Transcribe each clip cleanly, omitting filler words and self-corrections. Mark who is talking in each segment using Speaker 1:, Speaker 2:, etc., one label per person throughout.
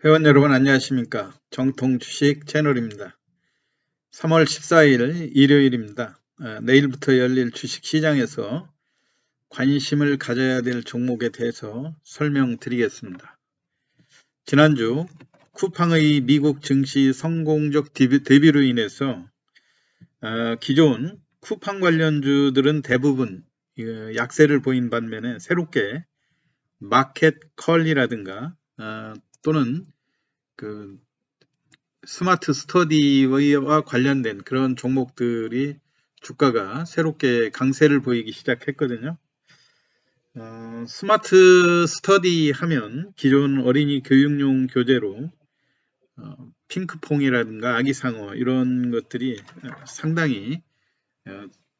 Speaker 1: 회원 여러분 안녕하십니까? 정통주식 채널입니다. 3월 14일 일요일입니다. 내일부터 열릴 주식시장에서 관심을 가져야 될 종목에 대해서 설명드리겠습니다. 지난주 쿠팡의 미국 증시 성공적 데뷔로 인해서 기존 쿠팡 관련주들은 대부분 약세를 보인 반면에 새롭게 마켓컬이라든가 또는 그 스마트 스터디와 관련된 그런 종목들이 주가가 새롭게 강세를 보이기 시작했거든요. 스마트 스터디 하면 기존 어린이 교육용 교재로 핑크퐁이라든가 아기상어 이런 것들이 상당히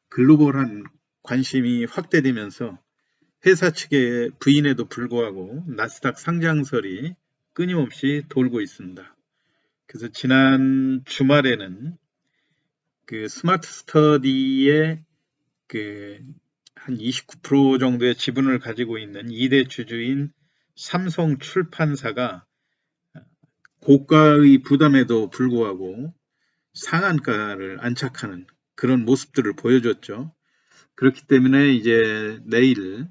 Speaker 1: 글로벌한 관심이 확대되면서 회사 측의 부인에도 불구하고 나스닥 상장설이 끊임없이 돌고 있습니다. 그래서 지난 주말에는 그 스마트 스터디의 한 29% 정도의 지분을 가지고 있는 2대 주주인 삼성 출판사가 고가의 부담에도 불구하고 상한가를 안착하는 그런 모습들을 보여줬죠. 그렇기 때문에 이제 내일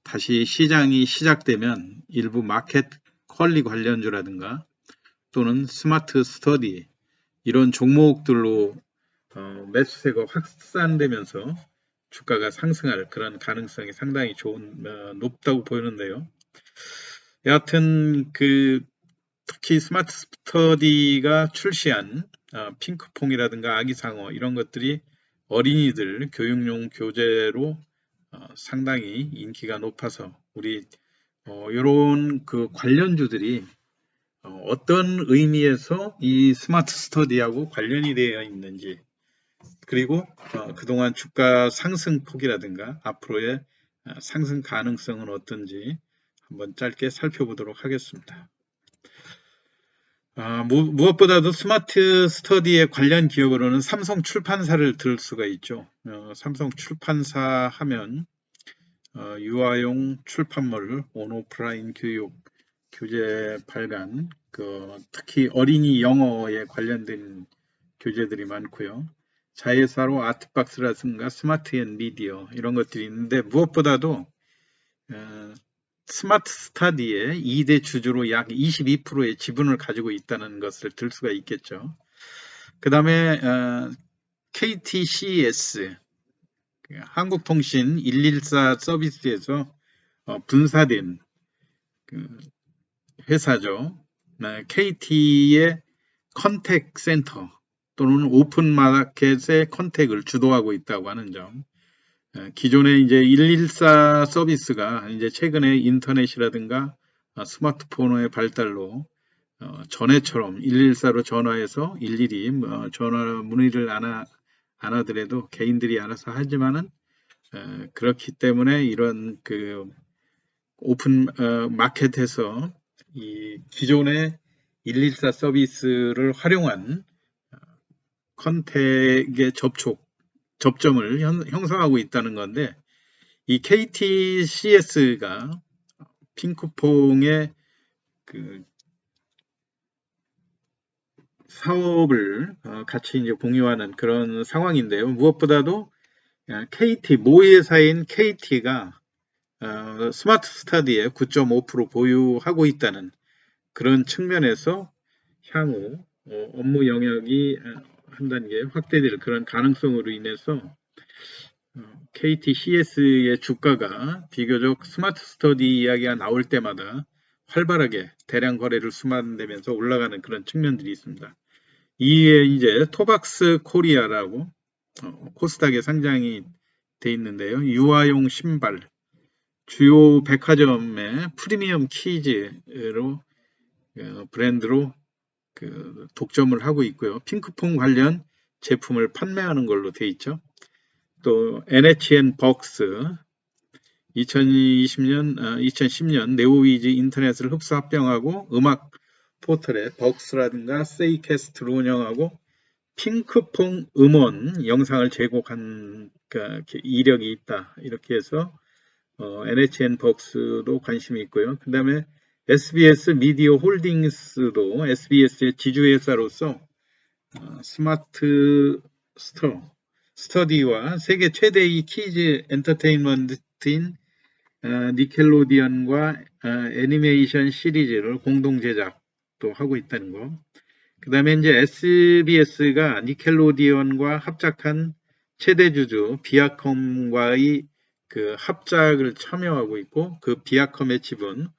Speaker 1: 다시 시장이 시작되면 일부 마켓 퀄리 관련주라든가 또는 스마트 스터디 이런 종목들로 매수세가 확산되면서 주가가 상승할 그런 가능성이 상당히 높다고 보이는데요. 여하튼 특히 스마트 스터디가 출시한 핑크퐁이라든가 아기상어 이런 것들이 어린이들 교육용 교재로 상당히 인기가 높아서 우리 이런 관련주들이 어떤 의미에서 이 스마트 스터디하고 관련이 되어 있는지 그리고 그동안 주가 상승폭이라든가 앞으로의 상승 가능성은 어떤지 한번 짧게 살펴보도록 하겠습니다. 무엇보다도 스마트 스터디에 관련 기업으로는 삼성 출판사를 들 수가 있죠. 삼성 출판사 하면 유아용 출판물, 온오프라인 교육, 교재 발간, 특히 어린이 영어에 관련된 교재들이 많고요. 자회사로 아트박스라든가 스마트 앤 미디어 이런 것들이 있는데 무엇보다도 스마트 스터디의 2대 주주로 약 22%의 지분을 가지고 있다는 것을 들 수가 있겠죠. 그 다음에 KTCS 한국통신 114 서비스에서 분사된 회사죠. KT의 컨택 센터 또는 오픈마켓의 컨택을 주도하고 있다고 하는 점. 기존에 이제 114 서비스가 이제 최근에 인터넷이라든가 스마트폰의 발달로 전에처럼 114로 전화해서 일일이 전화 문의를 안 하더라도 개인들이 알아서 하지만은 그렇기 때문에 이런 오픈 마켓에서 이 기존의 114 서비스를 활용한 컨택의 접점을 형성하고 있다는 건데 이 KTCS가 핑크퐁의 사업을 같이 이제 공유하는 그런 상황인데요. 무엇보다도 모회사인 KT가 스마트 스터디의 9.5% 보유하고 있다는 그런 측면에서 향후 업무 영역이 한 단계 확대될 그런 가능성으로 인해서 KTCS의 주가가 비교적 스마트 스터디 이야기가 나올 때마다 활발하게 대량 거래를 수반되면서 올라가는 그런 측면들이 있습니다. 이에 이제 토박스 코리아라고 코스닥에 상장이 돼 있는데요. 유아용 신발, 주요 백화점의 프리미엄 키즈로 브랜드로 독점을 하고 있고요. 핑크퐁 관련 제품을 판매하는 걸로 돼 있죠. 또 NHN 벅스 2010년 네오위즈 인터넷을 흡수 합병하고 음악 포털에 벅스라든가 세이캐스트를 운영하고 핑크퐁 음원 영상을 제공한 이력이 있다. 이렇게 해서 NHN 벅스도 관심이 있고요. 그 다음에 SBS 미디어 홀딩스도 SBS의 지주회사로서 스마트 스터디와 세계 최대의 키즈 엔터테인먼트인 니켈로디언과 애니메이션 시리즈를 공동 제작도 하고 있다는 거. 그 다음에 이제 SBS가 니켈로디언과 합작한 최대 주주 비아컴과의 그 합작을 참여하고 있고, 그 비아컴의 지분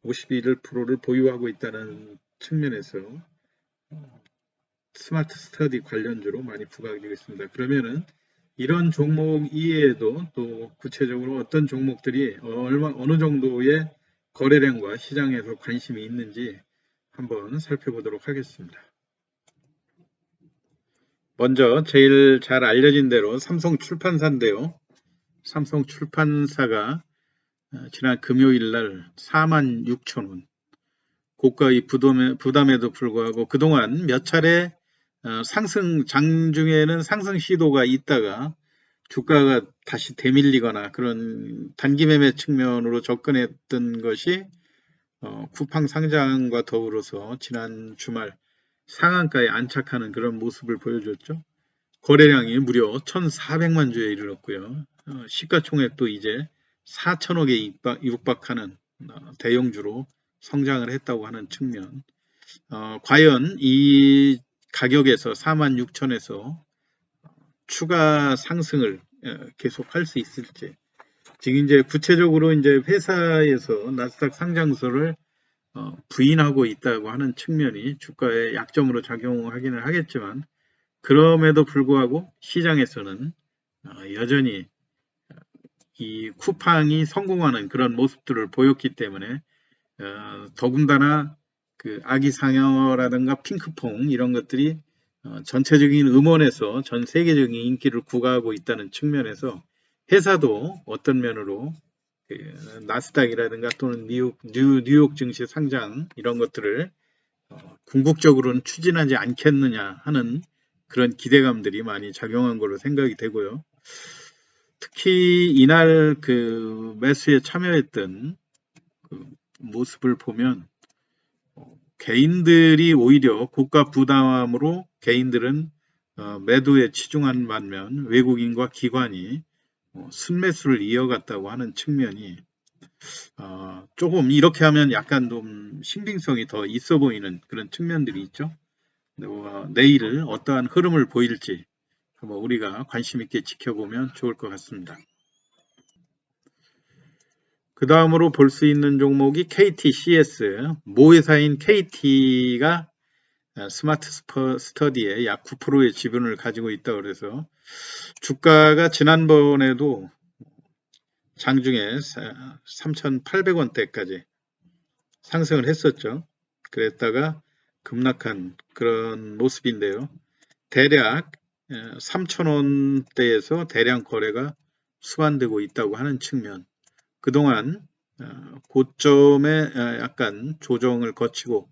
Speaker 1: 51%를 보유하고 있다는 측면에서 스마트 스터디 관련주로 많이 부각되고 있습니다. 그러면은 이런 종목 이외에도 또 구체적으로 어떤 종목들이 어느 정도의 거래량과 시장에서 관심이 있는지 한번 살펴보도록 하겠습니다. 먼저 제일 잘 알려진 대로 삼성출판사인데요. 삼성출판사가 지난 금요일 날 46,000원 고가의 부담에도 불구하고 그동안 몇 차례 장중에는 상승 시도가 있다가 주가가 다시 대밀리거나 그런 단기 매매 측면으로 접근했던 것이 쿠팡 상장과 더불어서 지난 주말 상한가에 안착하는 그런 모습을 보여줬죠. 거래량이 무려 1,400만 주에 이르렀고요. 시가총액도 이제 4천억에 육박하는 대형주로 성장을 했다고 하는 측면. 과연 이 가격에서 46,000에서 추가 상승을 계속할 수 있을지. 지금 이제 구체적으로 이제 회사에서 나스닥 상장소를 부인하고 있다고 하는 측면이 주가의 약점으로 작용하기는 하겠지만, 그럼에도 불구하고 시장에서는 여전히 이 쿠팡이 성공하는 그런 모습들을 보였기 때문에 더군다나 그 아기 상어라든가 핑크퐁 이런 것들이 전체적인 음원에서 전 세계적인 인기를 구가하고 있다는 측면에서 회사도 어떤 면으로 그 나스닥이라든가 또는 뉴욕 증시 상장 이런 것들을 궁극적으로는 추진하지 않겠느냐 하는 그런 기대감들이 많이 작용한 걸로 생각이 되고요. 특히 이날 그 매수에 참여했던 그 모습을 보면 개인들이 오히려 고가 부담으로 개인들은 매도에 치중한 반면 외국인과 기관이 순매수를 이어갔다고 하는 측면이 조금 이렇게 하면 약간 좀 신빙성이 더 있어 보이는 그런 측면들이 있죠. 내일 어떠한 흐름을 보일지 한번 우리가 관심 있게 지켜보면 좋을 것 같습니다. 그 다음으로 볼 수 있는 종목이 KTCS, 모회사인 KT가 스마트 스터디에 약 9%의 지분을 가지고 있다고 그래서 주가가 지난번에도 장중에 3,800원대까지 상승을 했었죠. 그랬다가 급락한 그런 모습인데요. 대략 3,000원대에서 대량 거래가 수반되고 있다고 하는 측면. 그동안 고점에 약간 조정을 거치고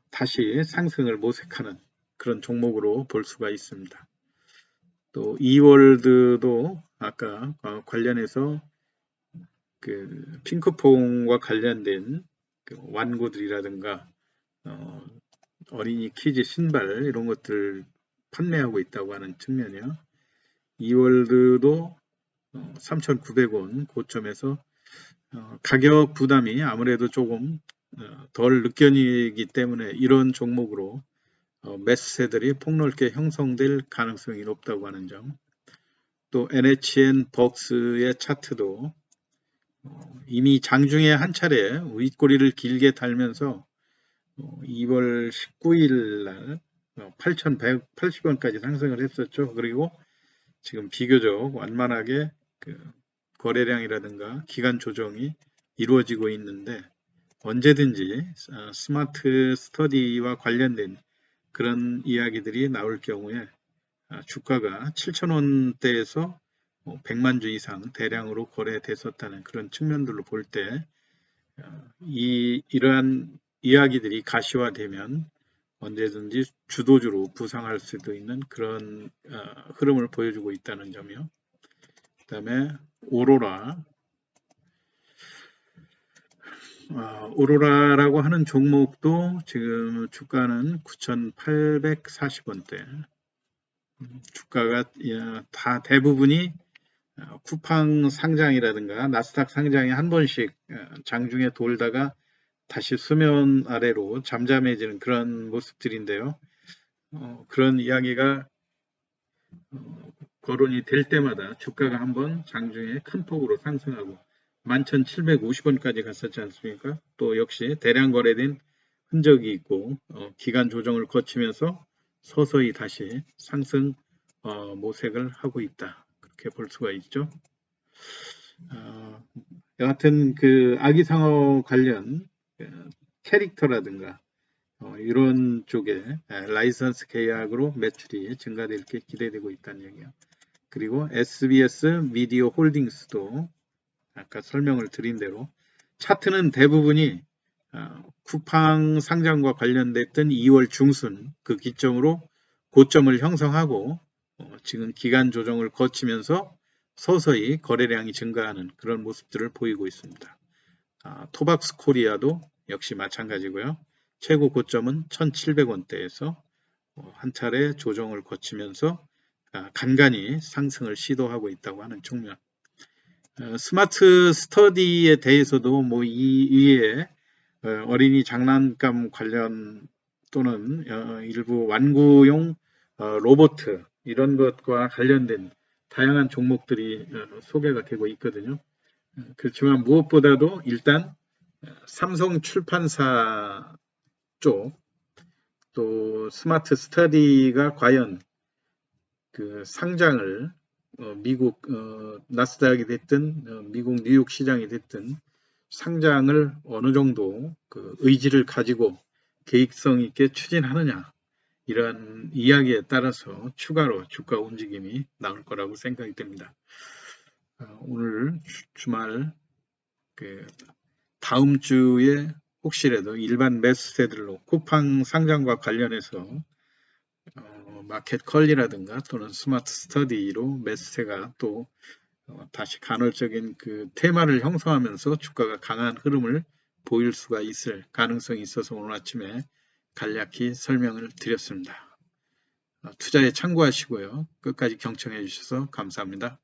Speaker 1: 다시 상승을 모색하는 그런 종목으로 볼 수가 있습니다. 또 이월드도 아까 관련해서 그 핑크퐁과 관련된 그 완구들이라든가 어린이 키즈 신발 이런 것들 판매하고 있다고 하는 측면이요. 이월드도 3,900원 고점에서 가격 부담이 아무래도 조금 덜 느껴지기 때문에 이런 종목으로 매수세들이 폭넓게 형성될 가능성이 높다고 하는 점. 또 NHN 벅스의 차트도 이미 장중에 한 차례 윗꼬리를 길게 달면서 2월 19일 날 8,180원까지 상승을 했었죠. 그리고 지금 비교적 완만하게 그 거래량이라든가 기간 조정이 이루어지고 있는데 언제든지 스마트 스터디와 관련된 그런 이야기들이 나올 경우에 주가가 7,000원대에서 100만 주 이상 대량으로 거래됐었다는 그런 측면들로 볼 때 이러한 이야기들이 가시화되면 언제든지 주도주로 부상할 수도 있는 그런 흐름을 보여주고 있다는 점이요. 그 다음에 오로라 오로라라고 하는 종목도 지금 주가는 9,840원대. 주가가 다 대부분이 쿠팡 상장이라든가 나스닥 상장에 한 번씩 장중에 돌다가 다시 수면 아래로 잠잠해지는 그런 모습들인데요. 그런 이야기가 거론이 될 때마다 주가가 한번 장중에 큰 폭으로 상승하고 11,750원까지 갔었지 않습니까? 또 역시 대량 거래된 흔적이 있고 기간 조정을 거치면서 서서히 다시 상승 모색을 하고 있다. 그렇게 볼 수가 있죠. 여하튼 그 아기상어 관련 캐릭터라든가 이런 쪽에 라이선스 계약으로 매출이 증가될 게 기대되고 있다는 얘기예요. 그리고 SBS 미디어 홀딩스도 아까 설명을 드린 대로 차트는 대부분이 쿠팡 상장과 관련됐던 2월 중순 그 기점으로 고점을 형성하고 지금 기간 조정을 거치면서 서서히 거래량이 증가하는 그런 모습들을 보이고 있습니다. 토박스 코리아도 역시 마찬가지고요. 최고 고점은 1,700원대에서 한 차례 조정을 거치면서 간간히 상승을 시도하고 있다고 하는 측면. 스마트 스터디에 대해서도 뭐 이에 어린이 장난감 관련 또는 일부 완구용 로봇 이런 것과 관련된 다양한 종목들이 소개가 되고 있거든요. 그렇지만 무엇보다도 일단 삼성 출판사 쪽 또 스마트 스터디가 과연 그 상장을 미국 나스닥이 됐든 미국 뉴욕 시장이 됐든 상장을 어느 정도 그 의지를 가지고 계획성 있게 추진하느냐 이런 이야기에 따라서 추가로 주가 움직임이 나올 거라고 생각이 됩니다. 오늘 주말 그 다음 주에 혹시라도 일반 매수세들로 쿠팡 상장과 관련해서 마켓 컬리라든가 또는 스마트 스터디로 매수세가 또 다시 간헐적인 그 테마를 형성하면서 주가가 강한 흐름을 보일 수가 있을 가능성이 있어서 오늘 아침에 간략히 설명을 드렸습니다. 투자에 참고하시고요. 끝까지 경청해 주셔서 감사합니다.